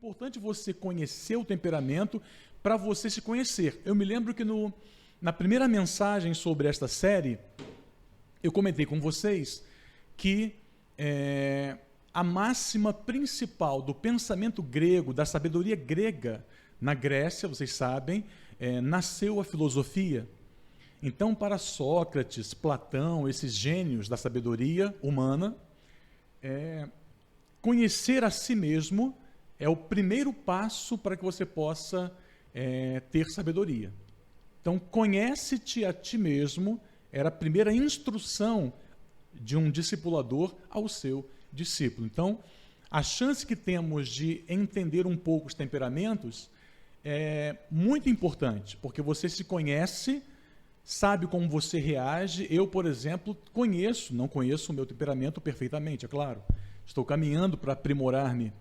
importante você conhecer o temperamento para você se conhecer. Eu me lembro que na primeira mensagem sobre esta série, eu comentei com vocês que a máxima principal do pensamento grego, da sabedoria grega, na Grécia, vocês sabem, nasceu a filosofia. Então, para Sócrates, Platão, esses gênios da sabedoria humana, conhecer a si mesmo é o primeiro passo para que você possa ter sabedoria. Então, conhece-te a ti mesmo era a primeira instrução de um discipulador ao seu discípulo. Então, a chance que temos de entender um pouco os temperamentos é muito importante, porque você se conhece, sabe como você reage. Eu, por exemplo, não conheço o meu temperamento perfeitamente, é claro. Estou caminhando para aprimorar-me,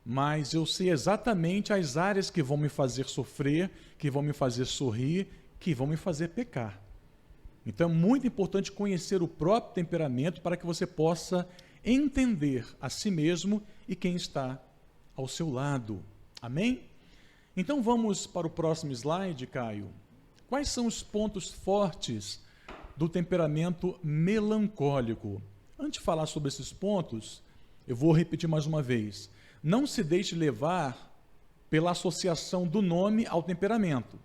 mas eu sei exatamente as áreas que vão me fazer sofrer, que vão me fazer sorrir, que vão me fazer pecar. Então é muito importante conhecer o próprio temperamento para que você possa entender a si mesmo e quem está ao seu lado. Amém? Então vamos para o próximo slide, Caio. Quais são os pontos fortes do temperamento melancólico? Antes de falar sobre esses pontos, eu vou repetir mais uma vez. Não se deixe levar pela associação do nome ao temperamento.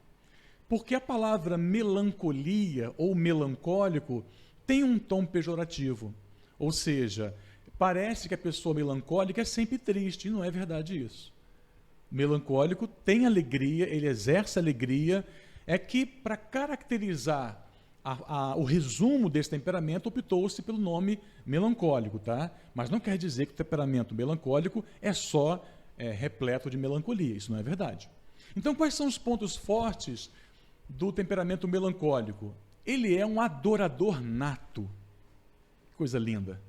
Porque a palavra melancolia ou melancólico tem um tom pejorativo. Ou seja, parece que a pessoa melancólica é sempre triste, e não é verdade isso. Melancólico tem alegria, ele exerce alegria. É que, para caracterizar o resumo desse temperamento, optou-se pelo nome melancólico, tá? Mas não quer dizer que o temperamento melancólico é só repleto de melancolia, isso não é verdade. Então, quais são os pontos fortes do temperamento melancólico? Ele é um adorador nato. Que coisa linda.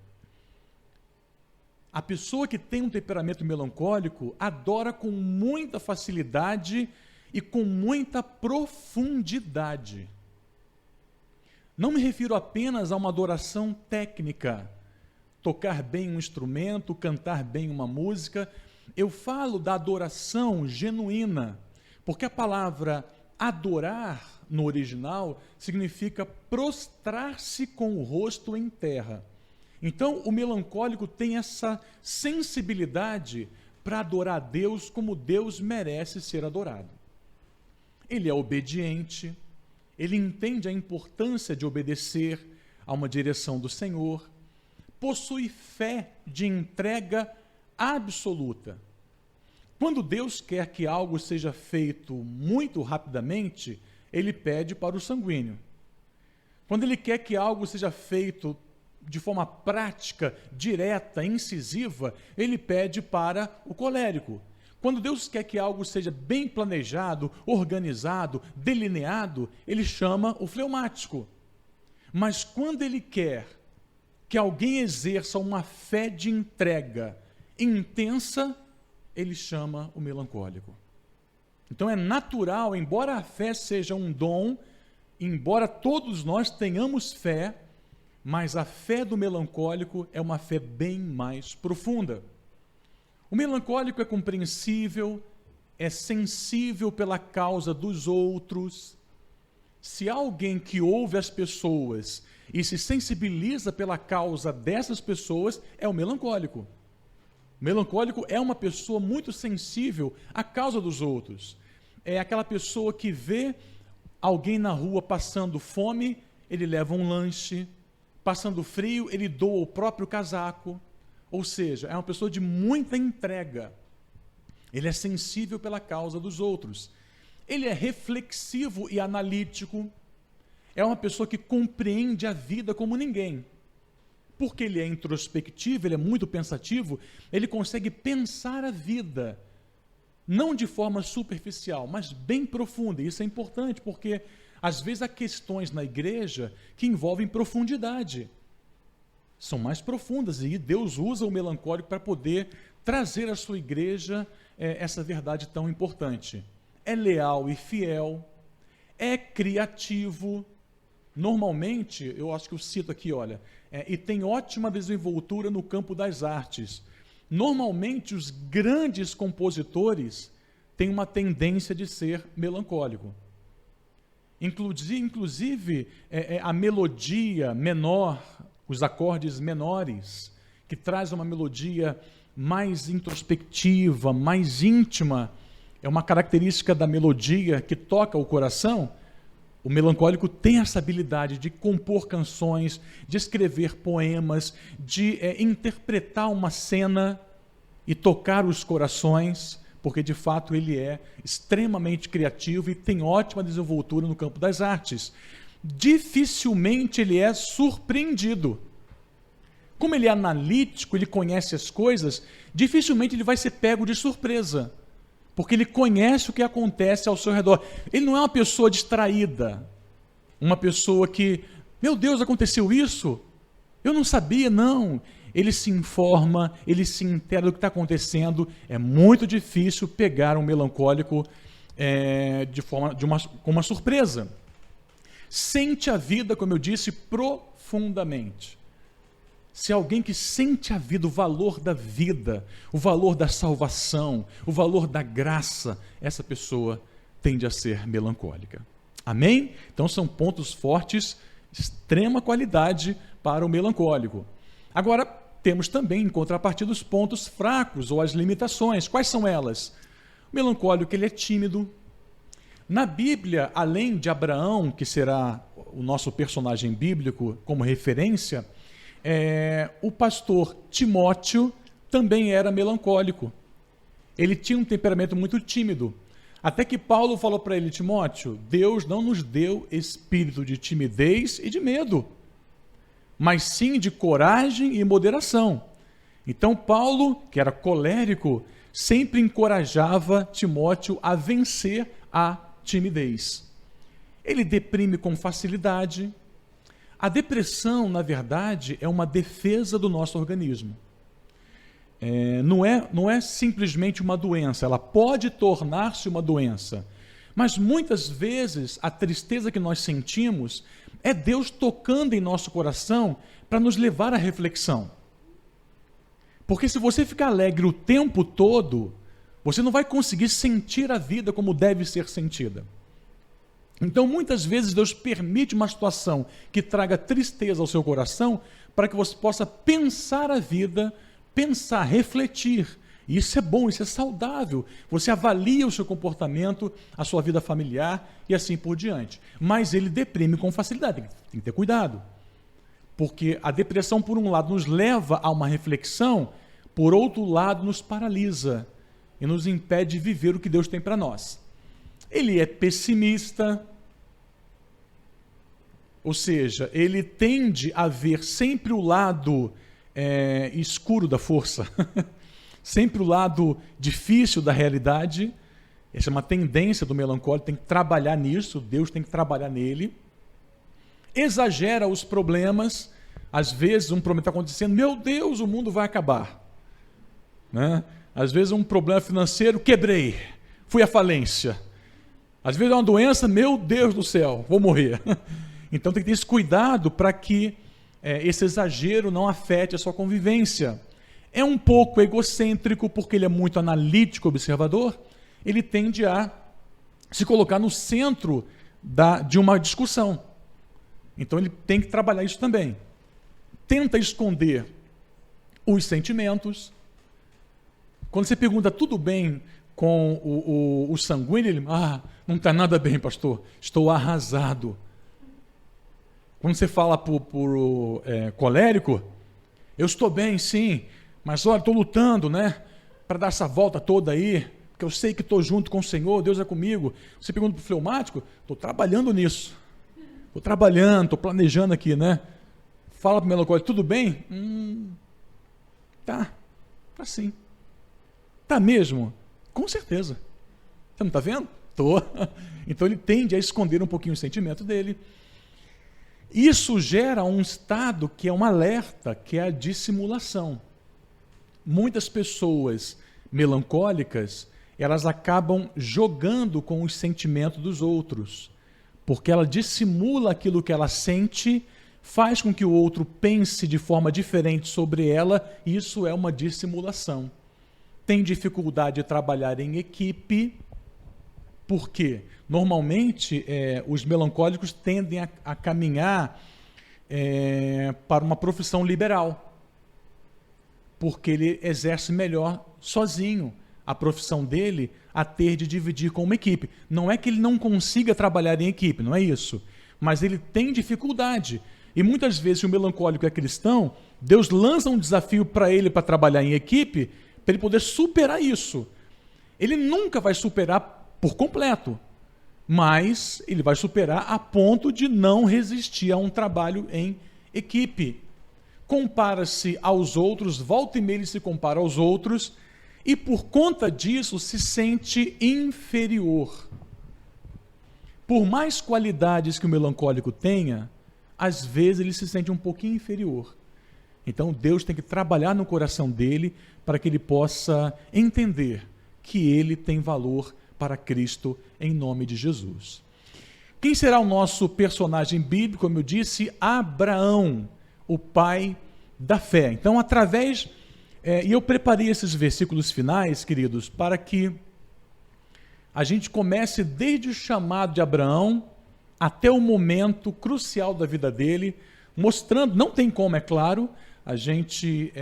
A pessoa que tem um temperamento melancólico adora com muita facilidade e com muita profundidade. Não me refiro apenas a uma adoração técnica, tocar bem um instrumento, cantar bem uma música. Eu falo da adoração genuína, porque a palavra adorar, no original, significa prostrar-se com o rosto em terra. Então, o melancólico tem essa sensibilidade para adorar a Deus como Deus merece ser adorado. Ele é obediente, ele entende a importância de obedecer a uma direção do Senhor, possui fé de entrega absoluta. Quando Deus quer que algo seja feito muito rapidamente, ele pede para o sanguíneo. Quando ele quer que algo seja feito de forma prática, direta, incisiva, ele pede para o colérico. Quando Deus quer que algo seja bem planejado, organizado, delineado, ele chama o fleumático. Mas quando ele quer que alguém exerça uma fé de entrega intensa, ele chama o melancólico. Então é natural, embora a fé seja um dom, embora todos nós tenhamos fé, mas a fé do melancólico é uma fé bem mais profunda. O melancólico é compreensível, é sensível pela causa dos outros. Se há alguém que ouve as pessoas e se sensibiliza pela causa dessas pessoas, é o melancólico. O melancólico é uma pessoa muito sensível à causa dos outros. É aquela pessoa que vê alguém na rua passando fome, ele leva um lanche. Passando frio, ele doa o próprio casaco. Ou seja, é uma pessoa de muita entrega. Ele é sensível pela causa dos outros. Ele é reflexivo e analítico. É uma pessoa que compreende a vida como ninguém. Porque ele é introspectivo, ele é muito pensativo, ele consegue pensar a vida, não de forma superficial, mas bem profunda. E isso é importante, porque às vezes há questões na igreja que envolvem profundidade. São mais profundas, e Deus usa o melancólico para poder trazer à sua igreja essa verdade tão importante. É leal e fiel, é criativo. Normalmente, eu acho que eu cito aqui, olha, e tem ótima desenvoltura no campo das artes. Normalmente, os grandes compositores têm uma tendência de ser melancólico. Inclusive a melodia menor, os acordes menores, que traz uma melodia mais introspectiva, mais íntima, é uma característica da melodia que toca o coração. O melancólico tem essa habilidade de compor canções, de escrever poemas, de interpretar uma cena e tocar os corações, porque de fato ele é extremamente criativo e tem ótima desenvoltura no campo das artes. Dificilmente ele é surpreendido. Como ele é analítico, ele conhece as coisas, dificilmente ele vai ser pego de surpresa, porque ele conhece o que acontece ao seu redor. Ele não é uma pessoa distraída, uma pessoa que, meu Deus, aconteceu isso? Eu não sabia, não. Ele se informa, ele se entera do que está acontecendo. É muito difícil pegar um melancólico com uma surpresa. Sente a vida, como eu disse, profundamente. Se alguém que sente a vida, o valor da vida, o valor da salvação, o valor da graça, essa pessoa tende a ser melancólica. Amém? Então são pontos fortes, extrema qualidade para o melancólico. Agora, temos também, em contrapartida, os pontos fracos ou as limitações. Quais são elas? O melancólico, ele é tímido. Na Bíblia, além de Abraão, que será o nosso personagem bíblico como referência, o pastor Timóteo também era melancólico. Ele tinha um temperamento muito tímido. Até que Paulo falou para ele: Timóteo, Deus não nos deu espírito de timidez e de medo, mas sim de coragem e moderação. Então Paulo, que era colérico, sempre encorajava Timóteo a vencer a timidez. Ele deprime com facilidade. A depressão, na verdade, é uma defesa do nosso organismo. Não é simplesmente uma doença, ela pode tornar-se uma doença. Mas muitas vezes a tristeza que nós sentimos é Deus tocando em nosso coração para nos levar à reflexão. Porque se você ficar alegre o tempo todo, você não vai conseguir sentir a vida como deve ser sentida. Então, muitas vezes, Deus permite uma situação que traga tristeza ao seu coração para que você possa pensar a vida, pensar, refletir. E isso é bom, isso é saudável. Você avalia o seu comportamento, a sua vida familiar e assim por diante. Mas ele deprime com facilidade, tem que ter cuidado. Porque a depressão, por um lado, nos leva a uma reflexão, por outro lado, nos paralisa e nos impede de viver o que Deus tem para nós. Ele é pessimista, ou seja, ele tende a ver sempre o lado escuro da força, sempre o lado difícil da realidade. Essa é uma tendência do melancólico, tem que trabalhar nisso, Deus tem que trabalhar nele. Exagera os problemas, às vezes um problema está acontecendo, meu Deus, o mundo vai acabar. Né? Às vezes um problema financeiro, quebrei, fui à falência. Às vezes é uma doença, meu Deus do céu, vou morrer. Então tem que ter esse cuidado para que esse exagero não afete a sua convivência. É um pouco egocêntrico, porque ele é muito analítico, observador. Ele tende a se colocar no centro de uma discussão. Então ele tem que trabalhar isso também. Tenta esconder os sentimentos. Quando você pergunta, tudo bem com o sanguíneo, ele, não está nada bem, pastor, estou arrasado. Quando você fala para o colérico, eu estou bem, sim, mas olha, estou lutando, né, para dar essa volta toda aí, porque eu sei que estou junto com o Senhor, Deus é comigo. Você pergunta para o fleumático, estou trabalhando nisso, estou trabalhando, estou planejando aqui, né? Fala para o melancólico, tudo bem? Tá sim. Tá mesmo? Com certeza. Você não está vendo? Estou. Então ele tende a esconder um pouquinho o sentimento dele. Isso gera um estado que é um alerta, que é a dissimulação. Muitas pessoas melancólicas, elas acabam jogando com os sentimentos dos outros, porque ela dissimula aquilo que ela sente faz com que o outro pense de forma diferente sobre ela, e isso é uma dissimulação. Tem dificuldade de trabalhar em equipe, porque normalmente os melancólicos tendem a caminhar para uma profissão liberal, porque ele exerce melhor sozinho a profissão dele a ter de dividir com uma equipe. Não é que ele não consiga trabalhar em equipe, não é isso, mas ele tem dificuldade. E muitas vezes, se o melancólico é cristão, Deus lança um desafio para ele para trabalhar em equipe, para ele poder superar isso. Ele nunca vai superar por completo, mas ele vai superar a ponto de não resistir a um trabalho em equipe. Compara-se aos outros, volta e meia ele se compara aos outros, e por conta disso se sente inferior. Por mais qualidades que o melancólico tenha, às vezes ele se sente um pouquinho inferior. Então Deus tem que trabalhar no coração dele para que ele possa entender que ele tem valor para Cristo em nome de Jesus. Quem será o nosso personagem bíblico? Como eu disse, Abraão, o pai da fé. Então, através... e eu preparei esses versículos finais, queridos, para que a gente comece desde o chamado de Abraão até o momento crucial da vida dele, mostrando, não tem como, é claro, a gente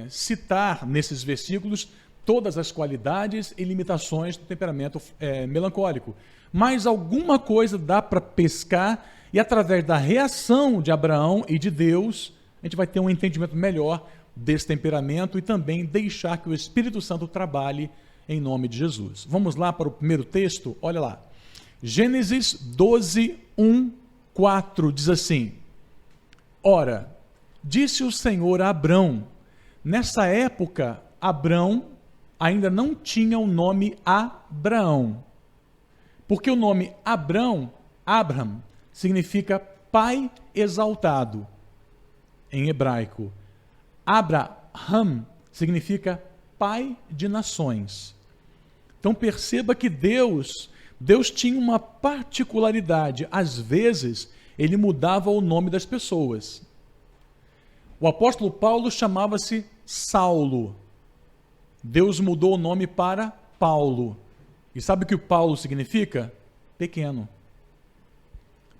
citar nesses versículos todas as qualidades e limitações do temperamento melancólico. Mas alguma coisa dá para pescar, e através da reação de Abraão e de Deus, a gente vai ter um entendimento melhor desse temperamento e também deixar que o Espírito Santo trabalhe em nome de Jesus. Vamos lá para o primeiro texto? Olha lá. Gênesis 12, 1, 4 diz assim: Ora, disse o Senhor a Abrão, nessa época Abrão ainda não tinha o nome Abraão, porque o nome Abrão, Abraham, significa pai exaltado em hebraico. Abraham significa pai de nações. Então perceba que Deus tinha uma particularidade. Às vezes, ele mudava o nome das pessoas. O apóstolo Paulo chamava-se Saulo. Deus mudou o nome para Paulo. E sabe o que o Paulo significa? Pequeno.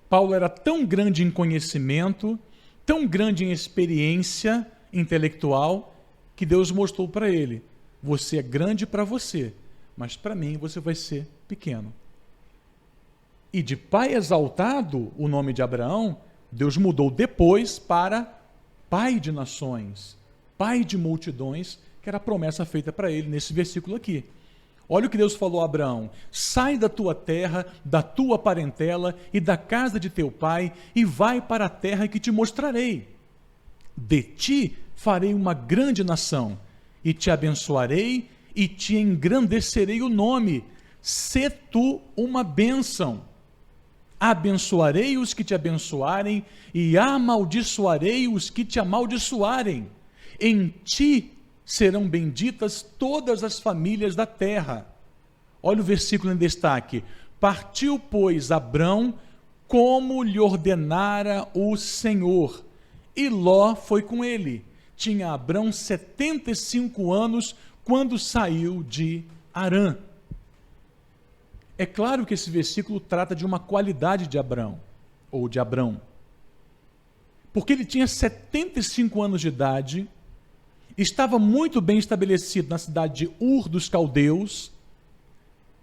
Paulo era tão grande em conhecimento, tão grande em experiência intelectual, que Deus mostrou para ele: você é grande para você, mas para mim você vai ser pequeno. E de pai exaltado, o nome de Abraão, Deus mudou depois para pai de nações, pai de multidões, que era a promessa feita para ele nesse versículo aqui. Olha o que Deus falou a Abraão: sai da tua terra, da tua parentela e da casa de teu pai, e vai para a terra que te mostrarei. De ti farei uma grande nação, e te abençoarei, e te engrandecerei o nome. Sê tu uma bênção. Abençoarei os que te abençoarem, e amaldiçoarei os que te amaldiçoarem. Em ti serão benditas todas as famílias da terra. Olha o versículo em destaque. Partiu, pois, Abrão, como lhe ordenara o Senhor, e Ló foi com ele. Tinha Abrão 75 anos quando saiu de Harã. É claro que esse versículo trata de uma qualidade de Abrão, ou de Abrão, porque ele tinha 75 anos de idade, estava muito bem estabelecido na cidade de Ur dos Caldeus,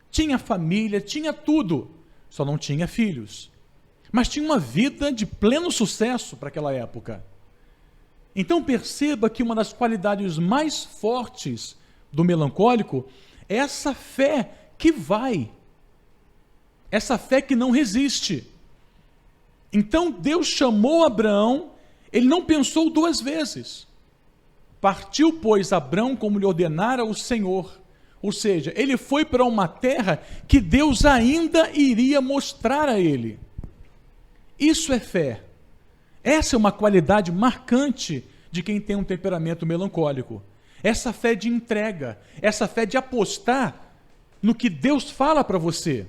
tinha família, tinha tudo, só não tinha filhos, mas tinha uma vida de pleno sucesso para aquela época. Então perceba que uma das qualidades mais fortes do melancólico é essa fé que vai, essa fé que não resiste. Então Deus chamou Abraão, ele não pensou duas vezes. Partiu, pois, Abrão como lhe ordenara o Senhor. Ou seja, ele foi para uma terra que Deus ainda iria mostrar a ele. Isso é fé. Essa é uma qualidade marcante de quem tem um temperamento melancólico. Essa fé de entrega, essa fé de apostar no que Deus fala para você.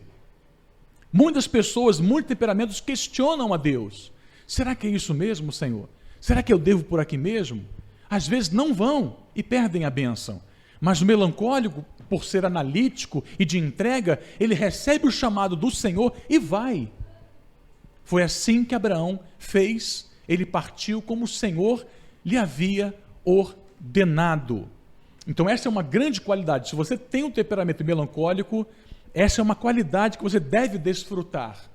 Muitas pessoas, muitos temperamentos questionam a Deus. Será que é isso mesmo, Senhor? Será que eu devo por aqui mesmo? Às vezes não vão e perdem a bênção. Mas o melancólico, por ser analítico e de entrega, ele recebe o chamado do Senhor e vai. Foi assim que Abraão fez, ele partiu como o Senhor lhe havia ordenado. Então essa é uma grande qualidade. Se você tem um temperamento melancólico, essa é uma qualidade que você deve desfrutar.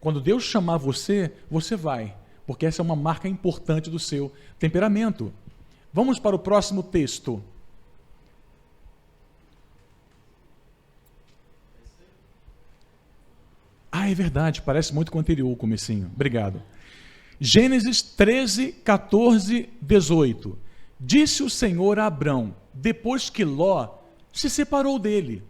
Quando Deus chamar você, você vai, porque essa é uma marca importante do seu temperamento. Vamos para o próximo texto. É verdade, parece muito com o anterior, o comecinho. Obrigado. Gênesis 13, 14, 18. Disse o Senhor a Abrão, depois que Ló se separou dele: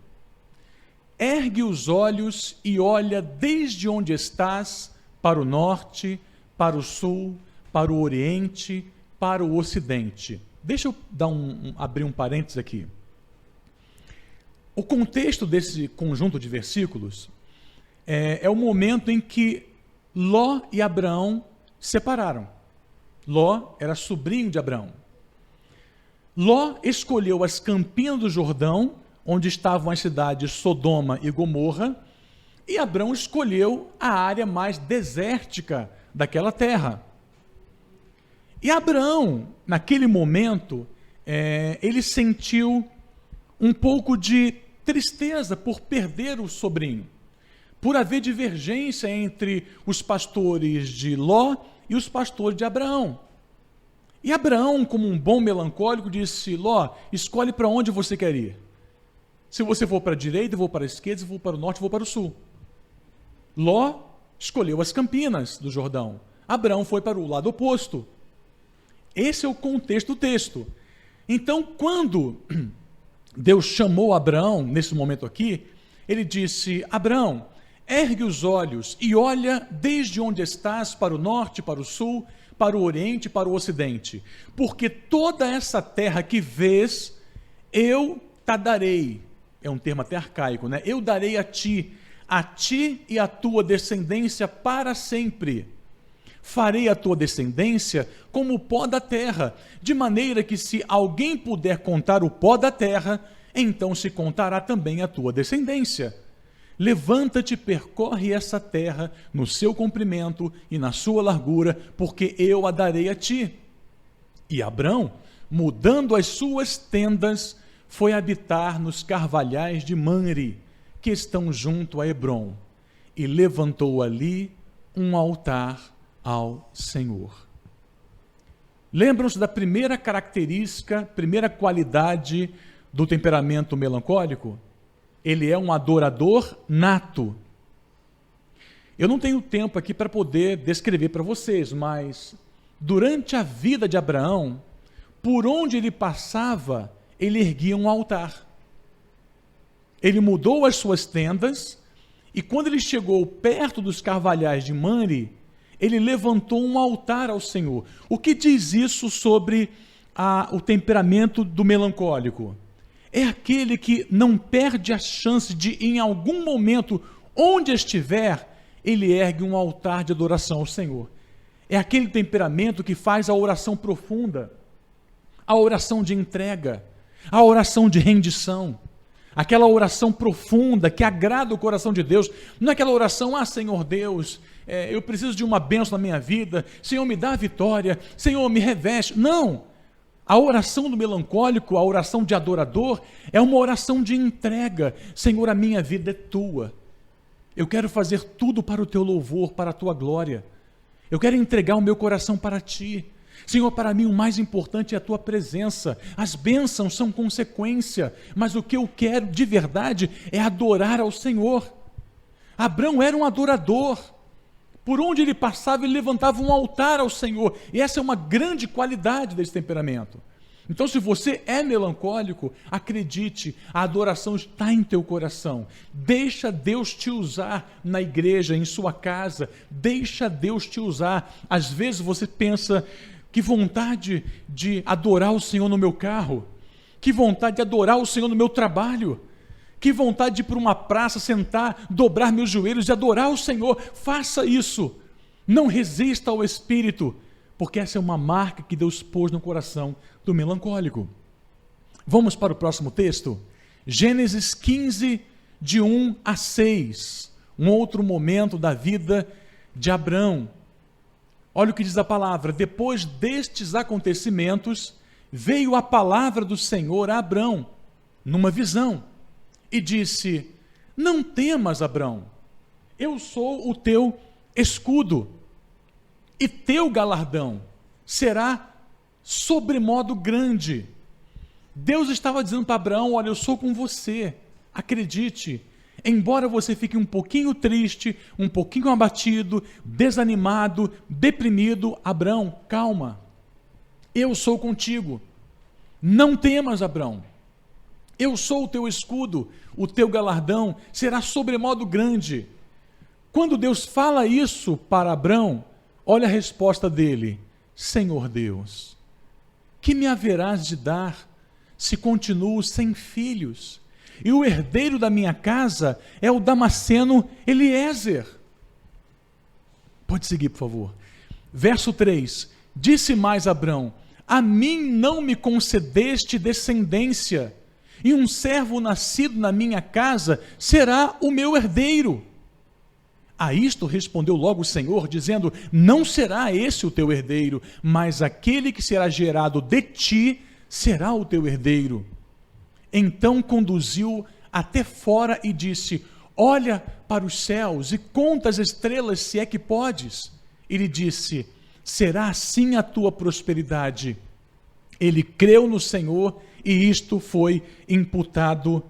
ergue os olhos e olha desde onde estás para o norte, para o sul, para o oriente, para o ocidente. Deixa eu abrir um parênteses aqui. O contexto desse conjunto de versículos é o momento em que Ló e Abraão se separaram. Ló era sobrinho de Abraão. Ló escolheu as campinas do Jordão, onde estavam as cidades Sodoma e Gomorra, e Abraão escolheu a área mais desértica daquela terra. E Abraão, naquele momento, ele sentiu um pouco de tristeza por perder o sobrinho, por haver divergência entre os pastores de Ló e os pastores de Abraão. E Abraão, como um bom melancólico, disse: Ló, escolhe para onde você quer ir. Se você for para a direita, eu vou para a esquerda, se eu for para o norte, eu vou para o sul. Ló escolheu as campinas do Jordão. Abraão foi para o lado oposto. Esse é o contexto do texto. Então, quando Deus chamou Abraão, nesse momento aqui, ele disse: Abraão, ergue os olhos e olha desde onde estás para o norte, para o sul, para o oriente, para o ocidente. Porque toda essa terra que vês, eu te darei. É um termo até arcaico, né? Eu darei a ti e a tua descendência para sempre. Farei a tua descendência como o pó da terra, de maneira que se alguém puder contar o pó da terra, então se contará também a tua descendência. Levanta-te, percorre essa terra no seu comprimento e na sua largura, porque eu a darei a ti. E Abrão, mudando as suas tendas, foi habitar nos carvalhais de Mamre, que estão junto a Hebrom, e levantou ali um altar ao Senhor. Lembram-se da primeira característica, primeira qualidade do temperamento melancólico? Ele é um adorador nato. Eu não tenho tempo aqui para poder descrever para vocês, mas durante a vida de Abraão, por onde ele passava, ele erguia um altar. Ele mudou as suas tendas, e quando ele chegou perto dos carvalhais de Mamre, ele levantou um altar ao Senhor. O que diz isso sobre o temperamento do melancólico? É aquele que não perde a chance de, em algum momento, onde estiver, ele ergue um altar de adoração ao Senhor. É aquele temperamento que faz a oração profunda, a oração de entrega, a oração de rendição, aquela oração profunda que agrada o coração de Deus. Não é aquela oração: Senhor Deus, eu preciso de uma bênção na minha vida, Senhor, me dá a vitória, Senhor, me reveste. Não! A oração do melancólico, a oração de adorador, é uma oração de entrega. Senhor, a minha vida é tua. Eu quero fazer tudo para o teu louvor, para a tua glória. Eu quero entregar o meu coração para ti. Senhor, para mim o mais importante é a tua presença. As bênçãos são consequência, mas o que eu quero de verdade é adorar ao Senhor. Abrão era um adorador. Por onde ele passava, ele levantava um altar ao Senhor. E essa é uma grande qualidade desse temperamento. Então, se você é melancólico, acredite, a adoração está em teu coração. Deixa Deus te usar na igreja, em sua casa. Deixa Deus te usar. Às vezes você pensa: que vontade de adorar o Senhor no meu carro. Que vontade de adorar o Senhor no meu trabalho. Que vontade de ir para uma praça, sentar, dobrar meus joelhos e adorar o Senhor. Faça isso. Não resista ao espírito, porque essa é uma marca que Deus pôs no coração do melancólico. Vamos para o próximo texto? Gênesis 15, de 1 a 6. Um outro momento da vida de Abrão. Olha o que diz a palavra: depois destes acontecimentos, veio a palavra do Senhor a Abrão, numa visão, e disse: não temas, Abrão, eu sou o teu escudo, e teu galardão será sobremodo grande. Deus estava dizendo para Abraão: olha, eu sou com você, acredite, embora você fique um pouquinho triste, um pouquinho abatido, desanimado, deprimido, Abraão, calma, eu sou contigo, não temas, Abraão, eu sou o teu escudo, o teu galardão será sobremodo grande. Quando Deus fala isso para Abraão, olha a resposta dele: Senhor Deus, que me haverás de dar se continuo sem filhos? E o herdeiro da minha casa é o Damasceno Eliezer. Pode seguir, por favor. Verso 3: disse mais Abrão: a mim não me concedeste descendência, e um servo nascido na minha casa será o meu herdeiro. A isto respondeu logo o Senhor, dizendo: não será esse o teu herdeiro, mas aquele que será gerado de ti será o teu herdeiro. Então conduziu até fora e disse: olha para os céus e conta as estrelas, se é que podes. Ele disse: será assim a tua prosperidade. Ele creu no Senhor e isto foi imputado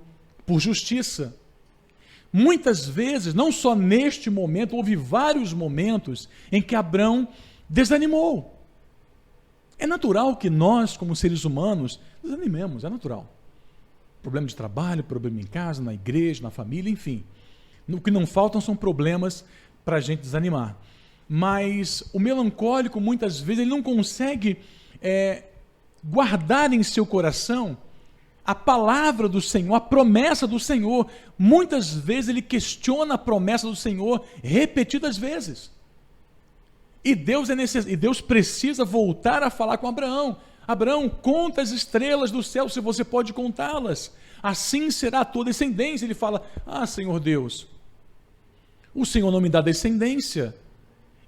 por justiça. Muitas vezes, não só neste momento, houve vários momentos em que Abrão desanimou. É natural que nós, como seres humanos, desanimemos, é natural. Problema de trabalho, problema em casa, na igreja, na família, enfim. O que não faltam são problemas para a gente desanimar. Mas o melancólico, muitas vezes, ele não consegue guardar em seu coração a palavra do Senhor, a promessa do Senhor. Muitas vezes ele questiona a promessa do Senhor repetidas vezes. E Deus precisa voltar a falar com Abraão. Abraão, conta as estrelas do céu, se você pode contá-las. Assim será a tua descendência. Ele fala: ah, Senhor Deus, o Senhor não me dá descendência,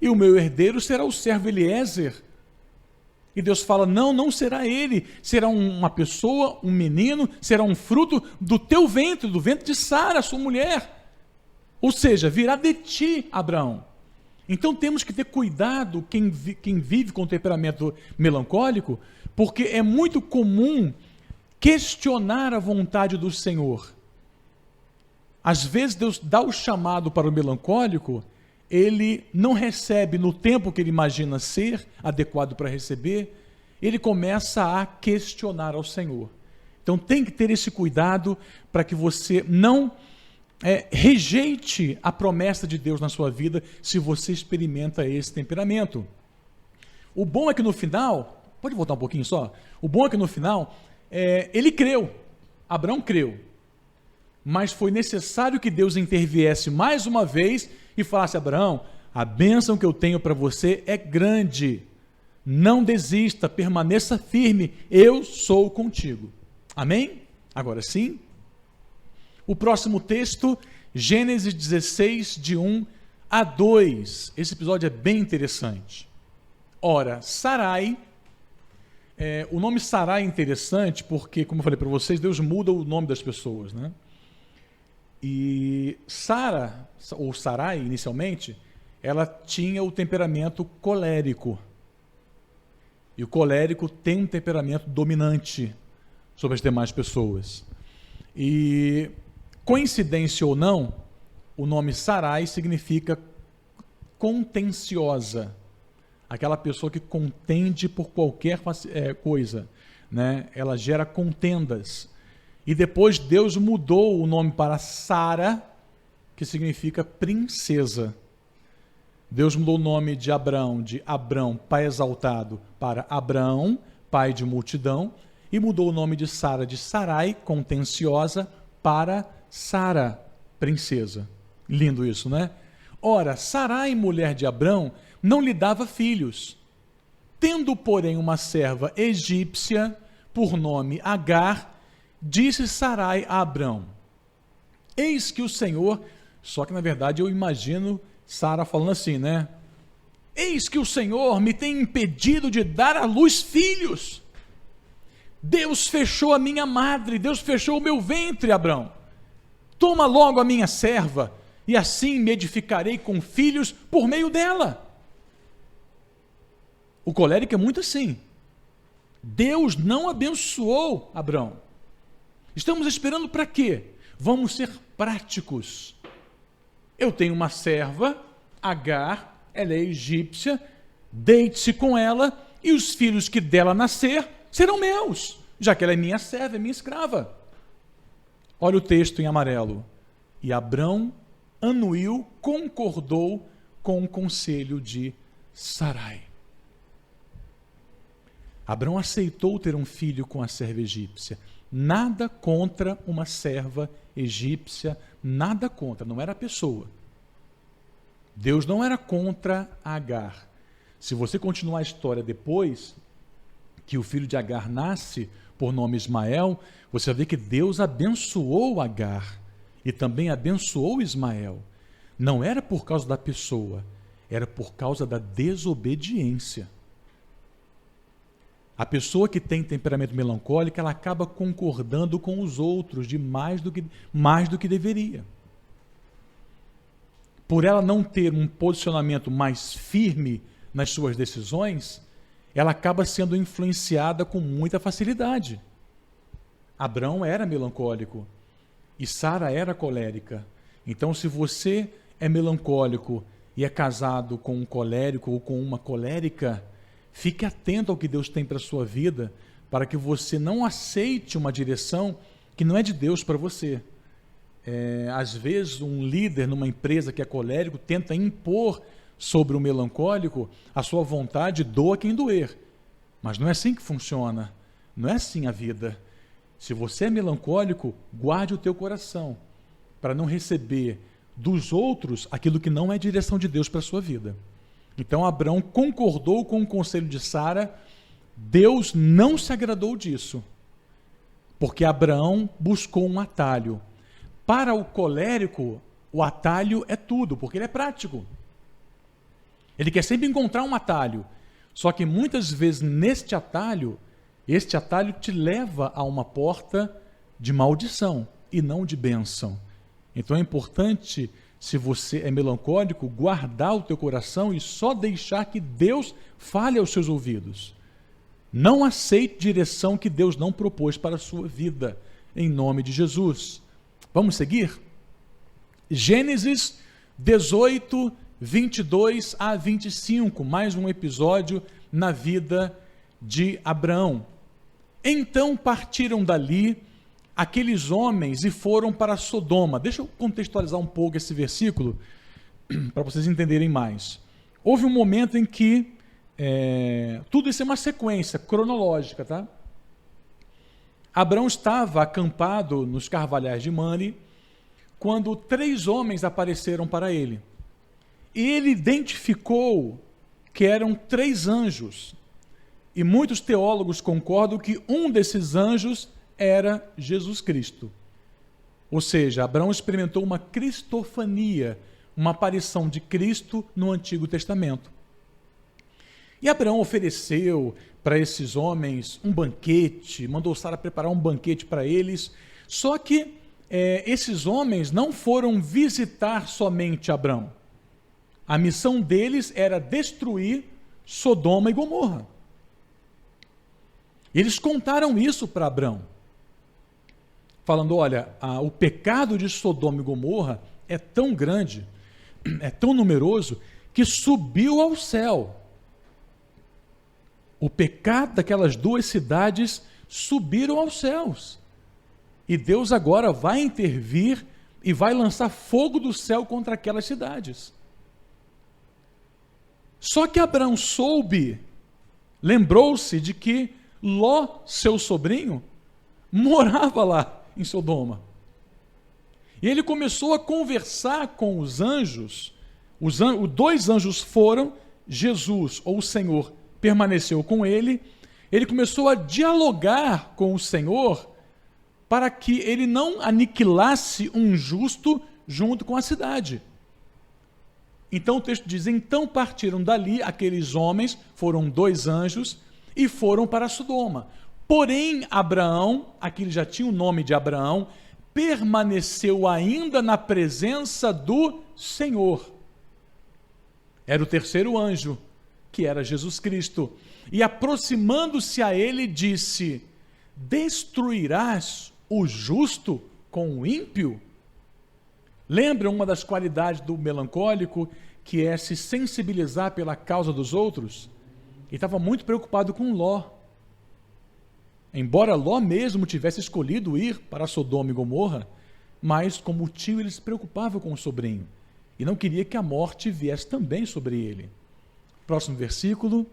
e o meu herdeiro será o servo Eliezer. E Deus fala: não, não será ele, será uma pessoa, um menino, será um fruto do teu ventre, do ventre de Sara, sua mulher. Ou seja, virá de ti, Abraão. Então temos que ter cuidado, quem vive com temperamento melancólico, porque é muito comum questionar a vontade do Senhor. Às vezes Deus dá o chamado para o melancólico, ele não recebe no tempo que ele imagina ser adequado para receber, ele começa a questionar ao Senhor. Então tem que ter esse cuidado para que você não rejeite a promessa de Deus na sua vida, se você experimenta esse temperamento. O bom é que no final, pode voltar um pouquinho só? O bom é que no final, ele creu, Abraão creu, mas foi necessário que Deus interviesse mais uma vez e falasse: Abraão, a bênção que eu tenho para você é grande, não desista, permaneça firme, eu sou contigo. Amém? Agora sim. O próximo texto, Gênesis 16, de 1 a 2. Esse episódio é bem interessante. Ora, Sarai, o nome Sarai é interessante porque, como eu falei para vocês, Deus muda o nome das pessoas, né? E Sara, ou Sarai inicialmente, ela tinha o temperamento colérico. E o colérico tem um temperamento dominante sobre as demais pessoas. E, coincidência ou não, o nome Sarai significa contenciosa. Aquela pessoa que contende por qualquer coisa, né? Ela gera contendas. E depois Deus mudou o nome para Sara, que significa princesa. Deus mudou o nome de Abrão, pai exaltado, para Abraão, pai de multidão, e mudou o nome de Sara, de Sarai, contenciosa, para Sara, princesa. Lindo isso, né? Ora, Sarai, mulher de Abrão, não lhe dava filhos. Tendo, porém, uma serva egípcia, por nome Agar, disse Sarai a Abrão: eis que o Senhor... Só que, na verdade, eu imagino Sara falando assim, né? Eis que o Senhor me tem impedido de dar à luz filhos. Deus fechou a minha madre, Deus fechou o meu ventre, Abrão. Toma logo a minha serva, e assim me edificarei com filhos por meio dela. O colérico é muito assim. Deus não abençoou Abrão. Estamos esperando para quê? Vamos ser práticos. Eu tenho uma serva, Agar, ela é egípcia, deite-se com ela, e os filhos que dela nascer serão meus, já que ela é minha serva, é minha escrava. Olha o texto em amarelo. E Abrão anuiu, concordou com o conselho de Sarai. Abrão aceitou ter um filho com a serva egípcia. Nada contra uma serva egípcia, nada contra, não era a pessoa. Deus não era contra Agar. Se você continuar a história depois, que o filho de Agar nasce por nome Ismael, você vai ver que Deus abençoou Agar e também abençoou Ismael. Não era por causa da pessoa, era por causa da desobediência. A pessoa que tem temperamento melancólico, ela acaba concordando com os outros de mais do que deveria. Por ela não ter um posicionamento mais firme nas suas decisões, ela acaba sendo influenciada com muita facilidade. Abrão era melancólico e Sara era colérica. Então, se você é melancólico e é casado com um colérico ou com uma colérica, fique atento ao que Deus tem para a sua vida, para que você não aceite uma direção que não é de Deus para você. Às vezes, um líder numa empresa que é colérico tenta impor sobre o melancólico a sua vontade, doa quem doer. Mas não é assim que funciona. Não é assim a vida. Se você é melancólico, guarde o teu coração, para não receber dos outros aquilo que não é direção de Deus para a sua vida. Então Abrão concordou com o conselho de Sara. Deus não se agradou disso, porque Abraão buscou um atalho. Para o colérico, o atalho é tudo, porque ele é prático. Ele quer sempre encontrar um atalho. Só que muitas vezes este atalho te leva a uma porta de maldição e não de bênção. Então é importante, se você é melancólico, guardar o teu coração e só deixar que Deus fale aos seus ouvidos. Não aceite direção que Deus não propôs para a sua vida, em nome de Jesus. Vamos seguir? Gênesis 18, 22 a 25, mais um episódio na vida de Abraão. Então partiram dali aqueles homens e foram para Sodoma. Deixa eu contextualizar um pouco esse versículo, para vocês entenderem mais. Houve um momento em que, tudo isso é uma sequência cronológica, tá? Abraão estava acampado nos carvalhais de Mane, quando 3 homens apareceram para ele. E ele identificou que eram 3 anjos. E muitos teólogos concordam que um desses anjos era Jesus Cristo. Ou seja, Abraão experimentou uma cristofania, uma aparição de Cristo no Antigo Testamento. E Abraão ofereceu para esses homens um banquete, mandou Sara preparar um banquete para eles. Só que esses homens não foram visitar somente Abraão. A missão deles era destruir Sodoma e Gomorra. Eles contaram isso para Abraão, falando: olha, o pecado de Sodoma e Gomorra é tão grande, é tão numeroso, que subiu ao céu. O pecado daquelas 2 cidades subiram aos céus. E Deus agora vai intervir e vai lançar fogo do céu contra aquelas cidades. Só que Abraão lembrou-se de que Ló, seu sobrinho, morava lá em Sodoma. E ele começou a conversar com os anjos. Os 2 anjos foram, Jesus, ou o Senhor, permaneceu com ele, ele começou a dialogar com o Senhor para que ele não aniquilasse um justo junto com a cidade. Então o texto diz, então partiram dali aqueles homens, foram 2 anjos, e foram para Sodoma. Porém, Abraão, aqui ele já tinha o nome de Abraão, permaneceu ainda na presença do Senhor. Era o 3º anjo, que era Jesus Cristo. E aproximando-se a ele, disse, destruirás o justo com o ímpio? Lembra uma das qualidades do melancólico, que é se sensibilizar pela causa dos outros? Ele estava muito preocupado com Ló. Embora Ló mesmo tivesse escolhido ir para Sodoma e Gomorra, mas como tio ele se preocupava com o sobrinho e não queria que a morte viesse também sobre ele. Próximo versículo.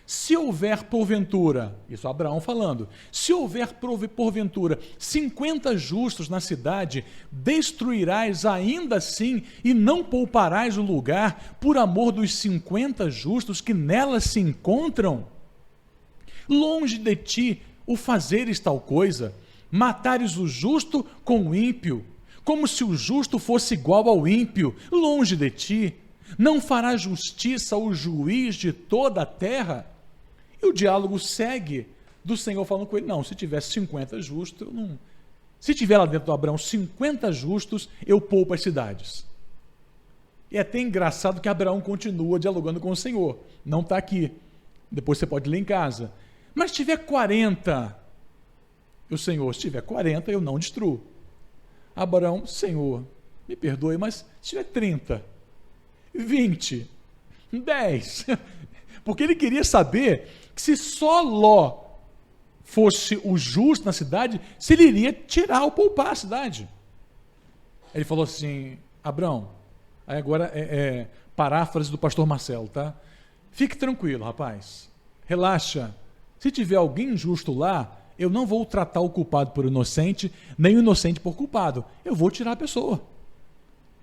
Se houver porventura, isso Abraão falando, se houver porventura 50 justos na cidade, destruirás ainda assim e não pouparás o lugar por amor dos 50 justos que nela se encontram? Longe de ti o fazeres tal coisa, matares o justo com o ímpio, como se o justo fosse igual ao ímpio, longe de ti. Não fará justiça o juiz de toda a terra? E o diálogo segue do Senhor falando com ele, não, se tivesse 50 justos, eu não... Se tiver lá dentro do Abraão 50 justos, eu poupo as cidades. E é até engraçado que Abraão continua dialogando com o Senhor. Não está aqui. Depois você pode ler em casa. Mas se tiver 40, o Senhor, se tiver 40, eu não destruo. Abraão, Senhor, me perdoe, mas se tiver 30, 20, 10, porque ele queria saber que se só Ló fosse o justo na cidade, se ele iria tirar ou poupar a cidade. Ele falou assim, Abraão, aí agora é paráfrase do pastor Marcelo, tá? Fique tranquilo, rapaz, relaxa, se tiver alguém injusto lá, eu não vou tratar o culpado por inocente, nem o inocente por culpado, eu vou tirar a pessoa.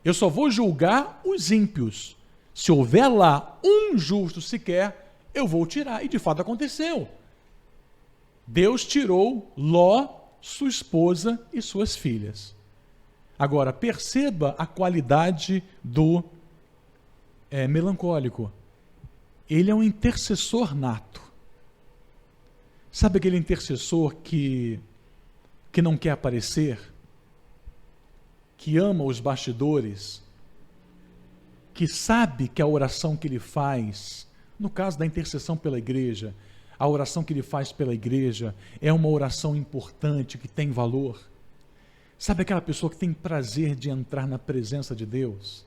Eu só vou julgar os ímpios. Se houver lá um justo sequer, eu vou tirar. E de fato aconteceu. Deus tirou Ló, sua esposa e suas filhas. Agora, perceba a qualidade do melancólico. Ele é um intercessor nato. Sabe aquele intercessor que não quer aparecer? Que ama os bastidores? Que sabe que a oração que ele faz, no caso da intercessão pela igreja, a oração que ele faz pela igreja é uma oração importante, que tem valor. Sabe aquela pessoa que tem prazer de entrar na presença de Deus?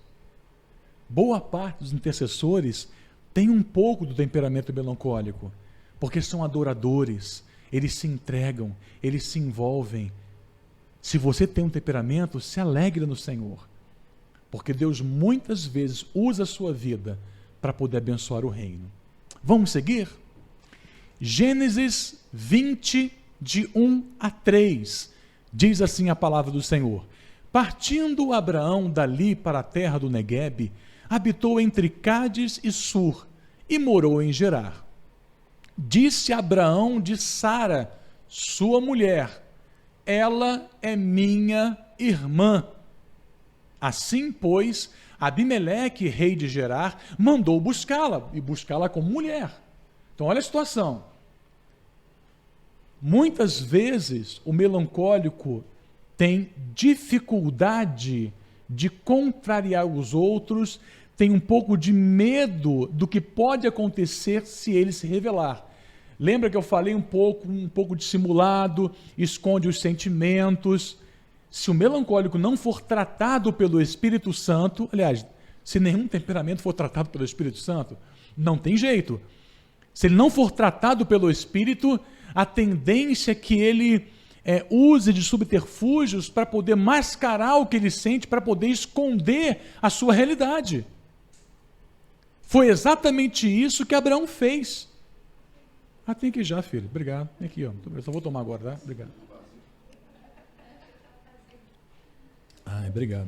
Boa parte dos intercessores tem um pouco do temperamento melancólico, porque são adoradores, eles se entregam, eles se envolvem. Se você tem um temperamento, se alegre no Senhor, porque Deus muitas vezes usa a sua vida para poder abençoar o reino. Vamos seguir? Gênesis 20, de 1 a 3, diz assim a palavra do Senhor. Partindo Abraão dali para a terra do Neguebe, habitou entre Cádiz e Sur, e morou em Gerar. Disse Abraão de Sara, sua mulher, ela é minha irmã. Assim, pois, Abimeleque, rei de Gerar, mandou buscá-la, e buscá-la como mulher. Então, olha a situação. Muitas vezes, o melancólico tem dificuldade de contrariar os outros, tem um pouco de medo do que pode acontecer se ele se revelar. Lembra que eu falei um pouco dissimulado, esconde os sentimentos. Se o melancólico não for tratado pelo Espírito Santo, aliás, se nenhum temperamento for tratado pelo Espírito Santo, não tem jeito. Se ele não for tratado pelo Espírito, a tendência é que ele use de subterfúgios para poder mascarar o que ele sente, para poder esconder a sua realidade. Foi exatamente isso que Abraão fez. Tem que ir já, filho. Obrigado. Tem aqui, ó. Só vou tomar agora, tá? Obrigado. Obrigado.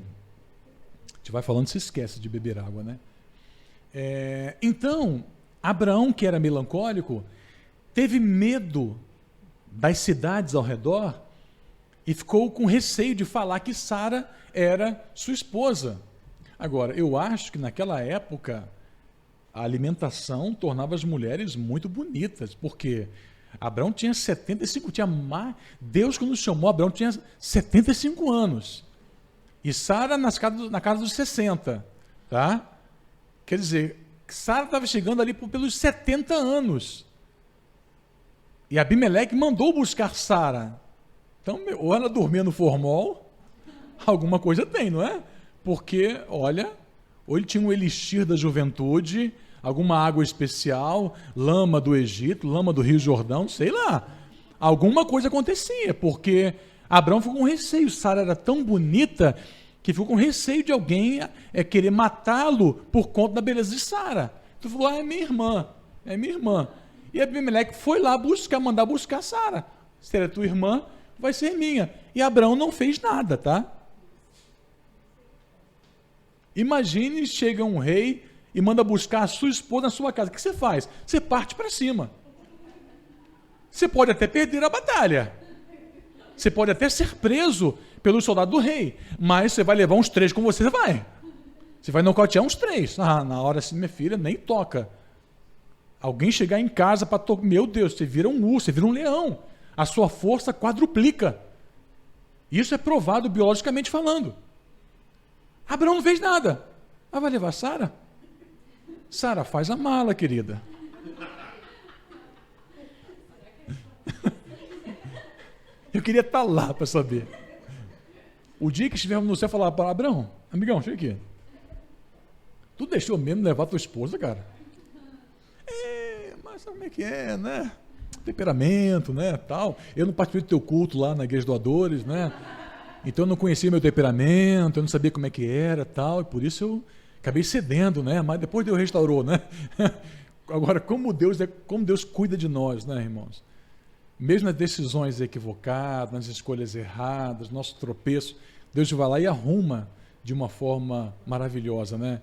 A gente vai falando, se esquece de beber água, né? Então, Abraão, que era melancólico, teve medo das cidades ao redor e ficou com receio de falar que Sara era sua esposa. Agora, eu acho que naquela época a alimentação tornava as mulheres muito bonitas, porque Abraão tinha 75, Deus quando chamou Abraão tinha 75 anos, e Sara na casa dos 60, tá? Quer dizer, Sara estava chegando ali pelos 70 anos, e Abimeleque mandou buscar Sara. Então, ou ela dormia no formol, alguma coisa tem, não é? Porque, olha, ou ele tinha um elixir da juventude, alguma água especial, lama do Egito, lama do Rio Jordão, sei lá. Alguma coisa acontecia, porque Abraão ficou com receio. Sara era tão bonita que ficou com receio de alguém querer matá-lo por conta da beleza de Sara. Então falou, é minha irmã. E Abimeleque foi lá mandar buscar Sara. Se ela é tua irmã, vai ser minha. E Abraão não fez nada, tá? Imagine, chega um rei e manda buscar a sua esposa na sua casa. O que você faz? Você parte para cima. Você pode até perder a batalha. Você pode até ser preso pelo soldado do rei. Mas você vai levar uns 3 com você, Você vai nocautear uns 3. Na hora assim, minha filha, nem toca. Alguém chegar em casa para tocar. Meu Deus, você vira um urso, você vira um leão. A sua força quadruplica. Isso é provado biologicamente falando. Abraão não fez nada. Vai levar Sara? Sara, faz a mala, querida. Eu queria estar lá para saber. O dia que estivermos no céu, falar para Abraão, amigão, chega aqui. Tu deixou mesmo levar tua esposa, cara? Mas sabe como é que é, né? Temperamento, né, tal. Eu não participei do teu culto lá na Igreja Doadores, né? Então eu não conhecia meu temperamento, eu não sabia como é que era, tal, e por isso eu acabei cedendo, né? Mas depois Deus restaurou, né? Agora, como Deus cuida de nós, né, irmãos? Mesmo nas decisões equivocadas, nas escolhas erradas, nosso tropeço, Deus vai lá e arruma de uma forma maravilhosa, né?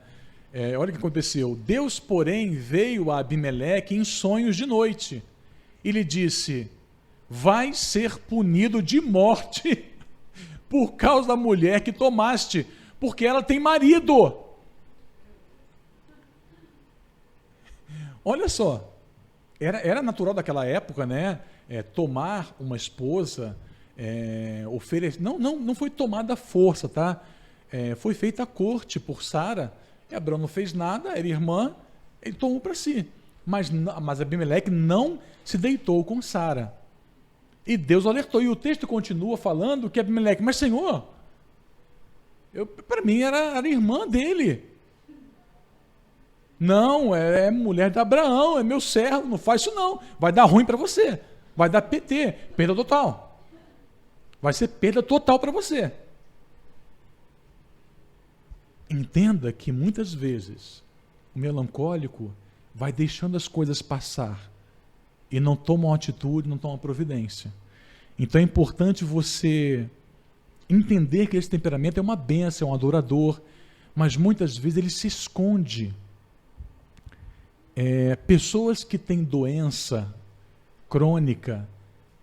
Olha o que aconteceu. Deus, porém, veio a Abimeleque em sonhos de noite e lhe disse, vai ser punido de morte por causa da mulher que tomaste, porque ela tem marido. Olha só, era natural daquela época, né? Tomar uma esposa, oferecer. Não foi tomada à força, tá? Foi feita a corte por Sara. Abraão não fez nada, era irmã, ele tomou para si. Mas Abimeleque não se deitou com Sara. E Deus alertou. E o texto continua falando que Abimeleque, mas Senhor, para mim era irmã dele. Não, é mulher de Abraão, é meu servo, não faz isso não. Vai dar ruim para você. Vai dar PT, perda total. Vai ser perda total para você. Entenda que muitas vezes o melancólico vai deixando as coisas passar e não toma uma atitude, não toma uma providência. Então é importante você entender que esse temperamento é uma bênção, é um adorador, mas muitas vezes ele se esconde. Pessoas que têm doença crônica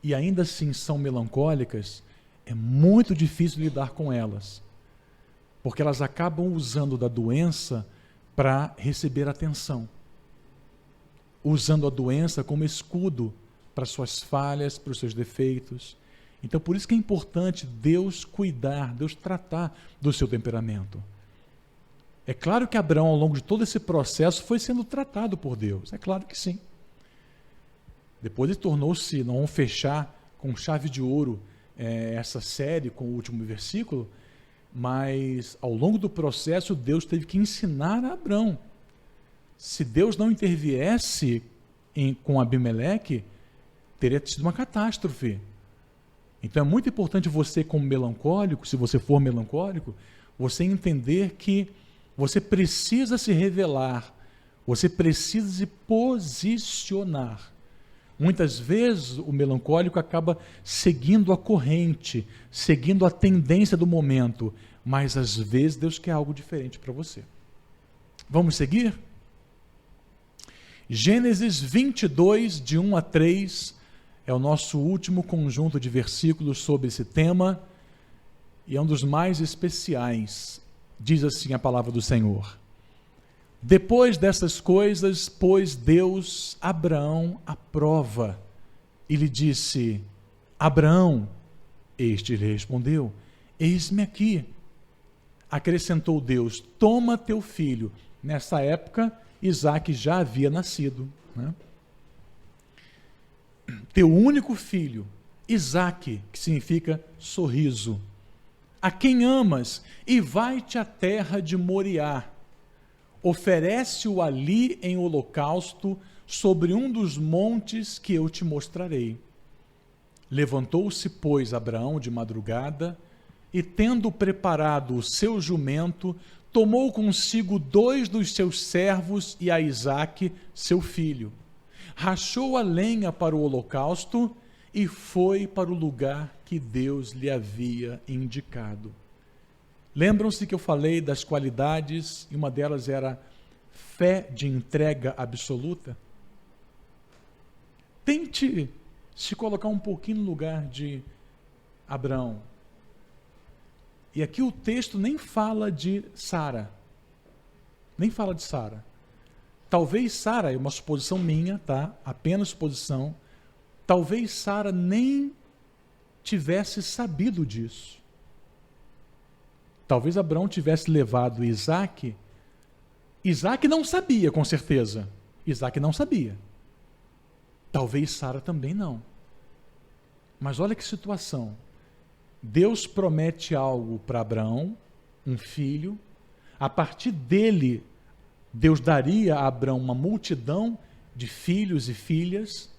e ainda assim são melancólicas, é muito difícil lidar com elas, porque elas acabam usando da doença para receber atenção, usando a doença como escudo para suas falhas, para os seus defeitos. Então, por isso que é importante Deus cuidar, Deus tratar do seu temperamento. É claro que Abraão, ao longo de todo esse processo, foi sendo tratado por Deus. É claro que sim. Depois ele tornou-se, não vamos fechar com chave de ouro essa série com o último versículo, mas ao longo do processo Deus teve que ensinar a Abraão. Se Deus não interviesse com Abimeleque, teria sido uma catástrofe. Então é muito importante você, como melancólico, se você for melancólico, você entender que você precisa se revelar, você precisa se posicionar. Muitas vezes o melancólico acaba seguindo a corrente, seguindo a tendência do momento, mas às vezes Deus quer algo diferente para você. Vamos seguir? Gênesis 22, de 1 a 3, é o nosso último conjunto de versículos sobre esse tema, e é um dos mais especiais. Diz assim a palavra do Senhor: depois dessas coisas, pôs Deus Abraão à prova, e lhe disse: Abraão. Este lhe respondeu: eis-me aqui. Acrescentou Deus: toma teu filho. Nessa época, Isaque já havia nascido, né? Teu único filho, Isaque, que significa sorriso, a quem amas, e vai-te à terra de Moriá. Oferece-o ali em holocausto sobre um dos montes que eu te mostrarei. Levantou-se, pois, Abraão de madrugada, e tendo preparado o seu jumento, tomou consigo 2 dos seus servos e a Isaque, seu filho. Rachou a lenha para o holocausto e foi para o lugar que Deus lhe havia indicado. Lembram-se que eu falei das qualidades, e uma delas era fé de entrega absoluta? Tente se colocar um pouquinho no lugar de Abraão. E aqui o texto nem fala de Sara. Nem fala de Sara. Talvez Sara, é uma suposição minha, tá? Apenas suposição. Talvez Sara nem tivesse sabido disso. Talvez Abraão tivesse levado Isaque. Isaque não sabia, com certeza. Isaque não sabia. Talvez Sara também não. Mas olha que situação. Deus promete algo para Abraão, um filho. A partir dele, Deus daria a Abraão uma multidão de filhos e filhas.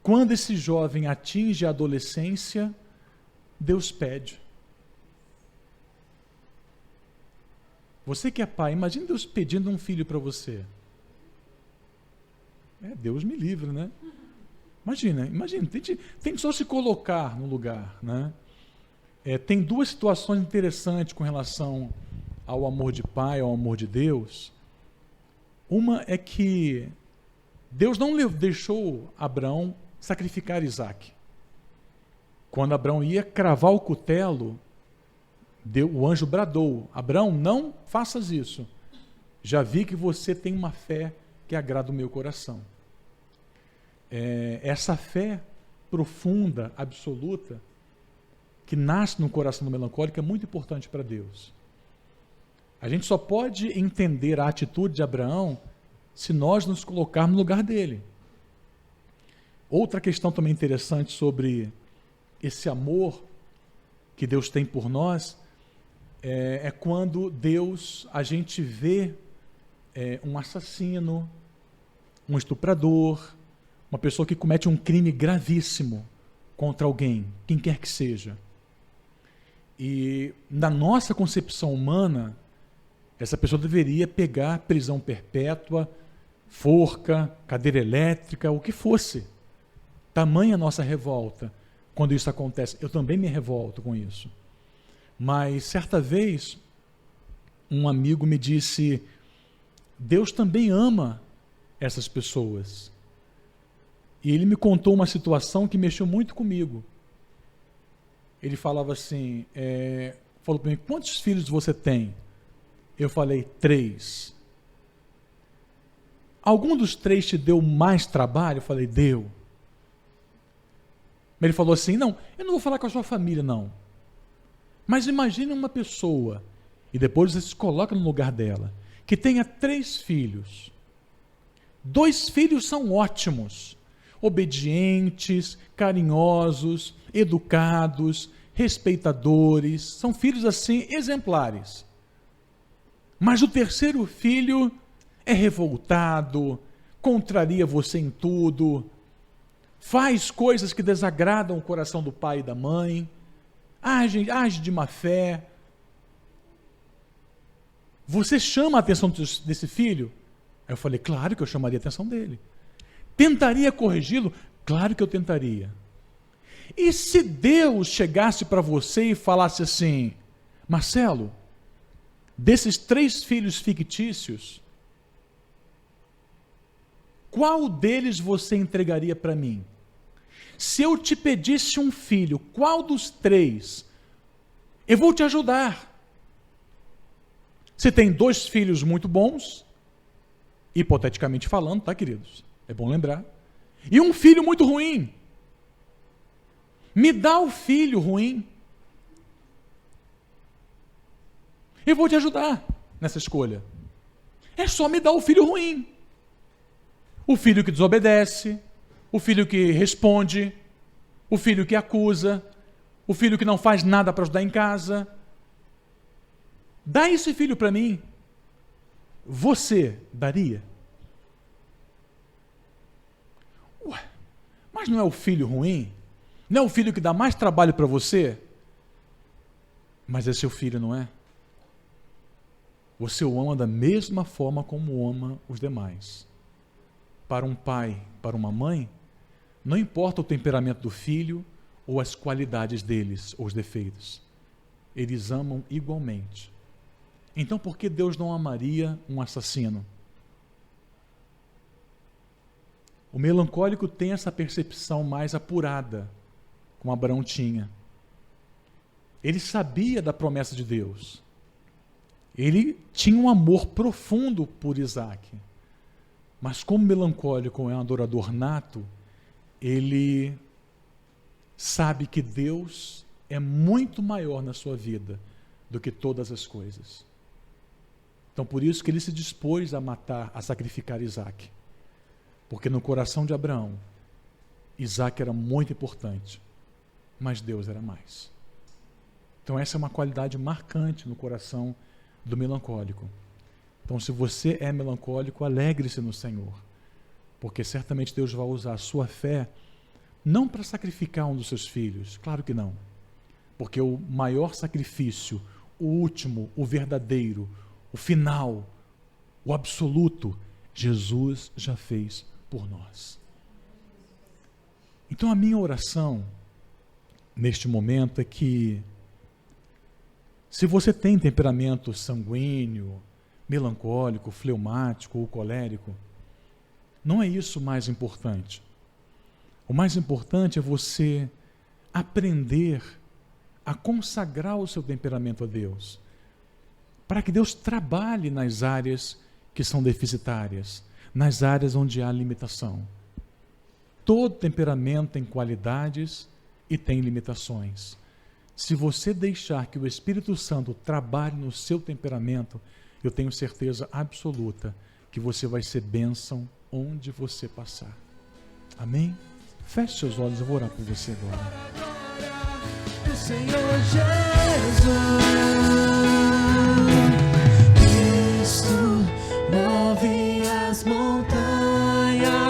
Quando esse jovem atinge a adolescência, Deus pede. Você que é pai, imagine Deus pedindo um filho para você. Deus me livre, né? Imagina, tem que só se colocar no lugar, né? Tem 2 situações interessantes com relação ao amor de pai, ao amor de Deus. Uma é que Deus não deixou Abraão sacrificar Isaque. Quando Abraão ia cravar o cutelo, o anjo bradou: Abraão, não faças isso. Já vi que você tem uma fé que agrada o meu coração. Essa fé profunda, absoluta, que nasce no coração do melancólico, é muito importante para Deus. A gente só pode entender a atitude de Abraão se nós nos colocarmos no lugar dele. Outra questão também interessante sobre esse amor que Deus tem por nós é quando a gente vê um assassino, um estuprador, uma pessoa que comete um crime gravíssimo contra alguém, quem quer que seja. E na nossa concepção humana, essa pessoa deveria pegar prisão perpétua, forca, cadeira elétrica, o que fosse. Tamanha a nossa revolta quando isso acontece. Eu também me revolto com isso. Mas certa vez, um amigo me disse: Deus também ama essas pessoas. E ele me contou uma situação que mexeu muito comigo. Ele falava assim, falou para mim: quantos filhos você tem? Eu falei: 3. Algum dos 3 te deu mais trabalho? Eu falei: deu. Ele falou assim: não, eu não vou falar com a sua família, não. Mas imagine uma pessoa, e depois você se coloca no lugar dela, que tenha 3 filhos. 2 filhos são ótimos, obedientes, carinhosos, educados, respeitadores, são filhos assim exemplares. Mas o 3º filho é revoltado, contraria você em tudo, faz coisas que desagradam o coração do pai e da mãe, age de má fé. Você chama a atenção desse filho? Aí eu falei: claro que eu chamaria a atenção dele. Tentaria corrigi-lo? Claro que eu tentaria. E se Deus chegasse para você e falasse assim: Marcelo, desses 3 filhos fictícios, qual deles você entregaria para mim? Se eu te pedisse um filho, qual dos 3? Eu vou te ajudar. Você tem 2 filhos muito bons, hipoteticamente falando, tá, queridos? É bom lembrar. E um filho muito ruim. Me dá o filho ruim. Eu vou te ajudar nessa escolha. É só me dar o filho ruim. O filho que desobedece, o filho que responde, o filho que acusa, o filho que não faz nada para ajudar em casa. Dá esse filho para mim. Você daria? Ué, mas não é o filho ruim? Não é o filho que dá mais trabalho para você? Mas é seu filho, não é? Você o ama da mesma forma como ama os demais. Para um pai, para uma mãe, não importa o temperamento do filho ou as qualidades deles, ou os defeitos. Eles amam igualmente. Então, por que Deus não amaria um assassino? O melancólico tem essa percepção mais apurada, como Abraão tinha. Ele sabia da promessa de Deus. Ele tinha um amor profundo por Isaac. Mas como melancólico é um adorador nato, ele sabe que Deus é muito maior na sua vida do que todas as coisas. Então, por isso que ele se dispôs a matar, a sacrificar Isaac. Porque no coração de Abraão, Isaac era muito importante, mas Deus era mais. Então, essa é uma qualidade marcante no coração do melancólico. Então, se você é melancólico, alegre-se no Senhor, porque certamente Deus vai usar a sua fé não para sacrificar um dos seus filhos, claro que não, porque o maior sacrifício, o último, o verdadeiro, o final, o absoluto, Jesus já fez por nós. Então a minha oração neste momento é que, se você tem temperamento sanguíneo, melancólico, fleumático ou colérico, não é isso o mais importante. O mais importante é você aprender a consagrar o seu temperamento a Deus, para que Deus trabalhe nas áreas que são deficitárias, nas áreas onde há limitação. Todo temperamento tem qualidades e tem limitações. Se você deixar que o Espírito Santo trabalhe no seu temperamento, eu tenho certeza absoluta que você vai ser bênção onde você passar. Amém? Feche seus olhos, eu vou orar por você agora. O Senhor Jesus, Cristo, move as montanhas.